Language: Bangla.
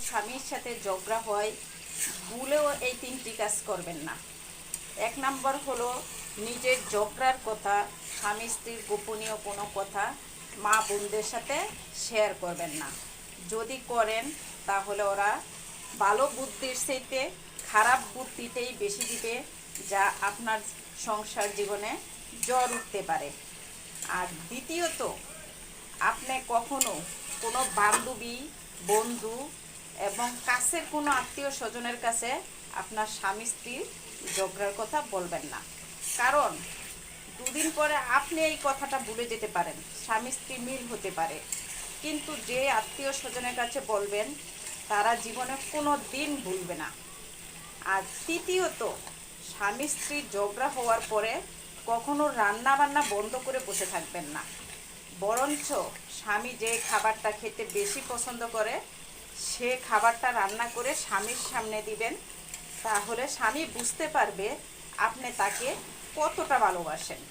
স্বামীর সাথে ঝগড়া হয়, ভুলেও এই 3টি কাজ করবেন না। 1 নম্বর হলো নিজের ঝগড়ার কথা, স্বামী স্ত্রীর গোপনীয় কোনো কথা মা বোনদের সাথে শেয়ার করবেন না। যদি করেন তাহলে ওরা ভালো বুদ্ধির চাইতে খারাপ বুদ্ধিটাই বেশি দিবে, যা আপনার সংসার জীবনে জ্বর উঠতে পারে। আর দ্বিতীয়ত, আপনি কখনো কোনো বান্ধবী, বন্ধু এবং কাছের কোনো আত্মীয় স্বজনের কাছে আপনার স্বামী স্ত্রীর ঝগড়ার কথা বলবেন না। কারণ দুদিন পরে আপনি এই কথাটা ভুলে যেতে পারেন, স্বামী স্ত্রী মিল হতে পারে, কিন্তু যে আত্মীয় স্বজনের কাছে বলবেন তারা জীবনে কোনো দিন ভুলবে না। আর তৃতীয়ত, স্বামী স্ত্রীর ঝগড়া হওয়ার পরে কখনো রান্না বান্না বন্ধ করে বসে থাকবেন না। বরঞ্চ স্বামী যে খাবারটা খেতে বেশি পছন্দ করে সে খাবারটা রান্না করে স্বামীর সামনে দিবেন। তাহলে স্বামী বুঝতে পারবে আপনি তাকে কতটা ভালোবাসেন।